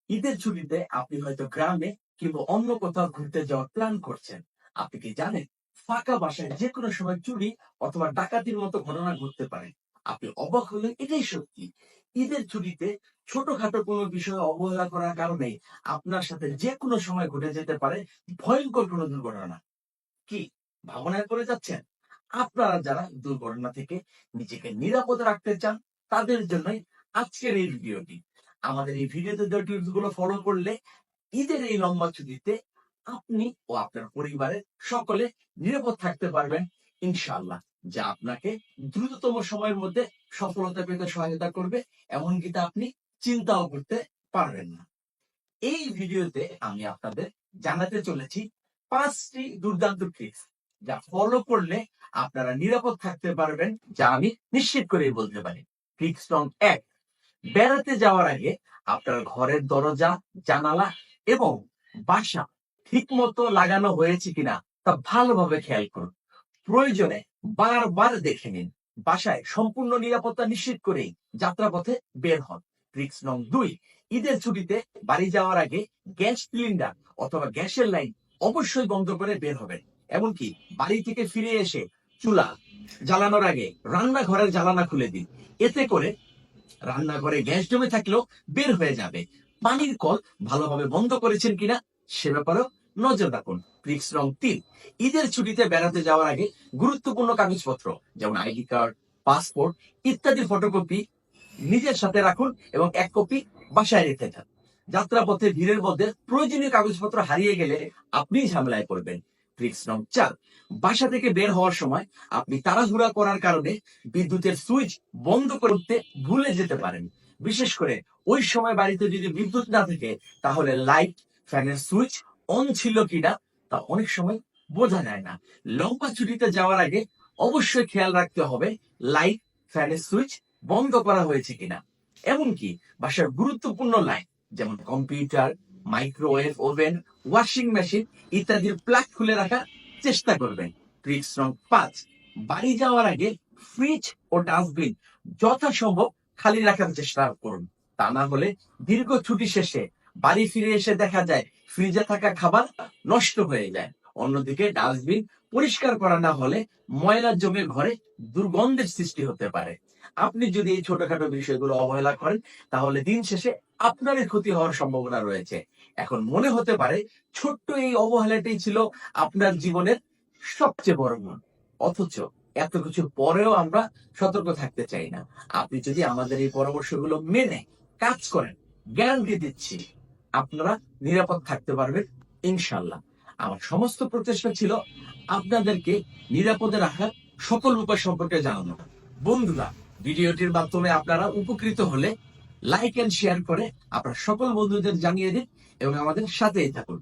ঈদের ছুটিতে আপনি হয়তো গ্রামে কিংবা অন্য কোথাও ঘুরতে যাওয়ার প্ল্যান করছেন। আপনি কি জানেন, ফাঁকা বাসায় যে কোনো সময় চুরি অথবা ডাকাতির মতো ঘটনা ঘটতে পারে। আপনি অবাক হলে এটাই সত্যি। ঈদের ছুটিতে ছোটখাটো কোনো বিষয়ে অবহেলা করার কারণে আপনার সাথে যে কোনো সময় ঘটে যেতে পারে ভয়ঙ্কর কোনো দুর্ঘটনা। কি ভাবনায় করে যাচ্ছেন? আপনারা যারা দুর্ঘটনা থেকে নিজেকে নিরাপদ রাখতে চান, তাদের জন্যই আজকের এই ভিডিওটি। আমাদের এই ভিডিওতে দেওয়া টিপস গুলো ফলো করলে ঈদের এই লম্বা ছুটিতে আপনি ও আপনার পরিবারের সকলে নিরাপদ থাকতে পারবেন ইনশাআল্লাহ, যা আপনাকে দ্রুততম সময়ের মধ্যে সফলতা পেতে সহায়তা করবে, এমনকি তা আপনি চিন্তাও করতে পারবেন না। এই ভিডিওতে আমি আপনাদের জানাতে চলেছি 5টি দুর্দান্ত ট্রিক্স, যা ফলো করলে আপনারা নিরাপদ থাকতে পারবেন, যা আমি নিশ্চিত করেই বলতে পারি। ট্রিক্স নং 1, বেড়াতে যাওয়ার আগে আপনার ঘরের দরজা, জানালা এবং বাসা ঠিক মতো লাগানো হয়েছে কিনা তা ভালোভাবে খেয়াল করুন। প্রয়োজনে বারবার দেখে নিন। বাসায় সম্পূর্ণ নিরাপত্তা নিশ্চিত করেই যাত্রাপথে বের হন। ট্রিক্স নং 2, ঈদের ছুটিতে বাড়ি যাওয়ার আগে গ্যাস সিলিন্ডার অথবা গ্যাসের লাইন অবশ্যই বন্ধ করে বের হবেন। এমনকি বাড়ি থেকে ফিরে এসে চুলা জ্বালানোর আগে রান্নাঘরের জ্বালানা খুলে দিন। এতে করে রান্নাঘরে গ্যাস জমে থাকলেও বের হয়ে যাবে। পানির কল ভালোভাবে বন্ধ করেছেন কিনা সে ব্যাপারেও নজর রাখুন। ট্রিক্স নং 3, ঈদের ছুটিতে বেড়াতে যাওয়ার আগে গুরুত্বপূর্ণ কাগজপত্র যেমন আইডি কার্ড, পাসপোর্ট ইত্যাদির ফটোকপি নিজের সাথে রাখুন এবং এক কপি বাসায় রেখে যান। যাত্রাপথে ভিড়ের মধ্যে প্রয়োজনীয় কাগজপত্র হারিয়ে গেলে আপনি ঝামেলায় পড়বেন। ট্রিক্স নং 4, বাসা থেকে বের হওয়ার সময় আপনি তাড়াহুড়া করার কারণে বিদ্যুতের সুইচ বন্ধ করতে ভুলে যেতে পারেন। বিশেষ করে ওই সময় বাড়িতে যদি বিদ্যুৎ না থাকে, তাহলে লাইট, ফ্যানের সুইচ অন ছিল কিনা তা অনেক সময় বোঝা যায় না। লম্বা ছুটিতে যাওয়ার আগে অবশ্যই খেয়াল রাখতে হবে লাইট, ফ্যানের সুইচ বন্ধ করা হয়েছে কিনা। এমনকি বাসার গুরুত্বপূর্ণ লাইন যেমন computer, microwave oven, washing machine ইত্যাদির প্লাগ খুলে রাখার চেষ্টা করবেন। ট্রিক্স নং 5, বাড়ি যাওয়ার আগে ফ্রিজ ও ডাস্টবিন যথাসম্ভব খালি রাখার চেষ্টা করুন। তা না হলে দীর্ঘ ছুটি শেষে বাড়ি ফিরে এসে দেখা যায় ফ্রিজে থাকা খাবার নষ্ট হয়ে যায়। অন্যদিকে ডাস্টবিন পরিষ্কার করা না হলে ময়লা জমে ঘরে দুর্গন্ধের সৃষ্টি হতে পারে। আপনি যদি এই ছোটখাটো বিষয়গুলো অবহেলা করেন, তাহলে দিন শেষে আপনারই ক্ষতি হওয়ার সম্ভাবনা রয়েছে। এখন মনে হতে পারে ছোট্ট এই অবহেলাটাই ছিল আপনার জীবনের সবচেয়ে বড় গুণ, অথচ এত কিছু পরেও আমরা সতর্ক থাকতে চাই না। আপনি যদি আমাদের এই পরামর্শগুলো মেনে কাজ করেন, গ্যারান্টি দিচ্ছি আপনারা নিরাপদ থাকতে পারবেন ইনশাল্লাহ। আমার সমস্ত প্রচেষ্টা ছিল আপনাদেরকে নিরাপদে রাখার সকল উপায় সম্পর্কে জানানো। বন্ধুরা, ভিডিওটির মাধ্যমে আপনারা উপকৃত হলে লাইক এন্ড শেয়ার করে আপনার সকল বন্ধুদের জানিয়ে দিন এবং আমাদের সাথেই থাকুন।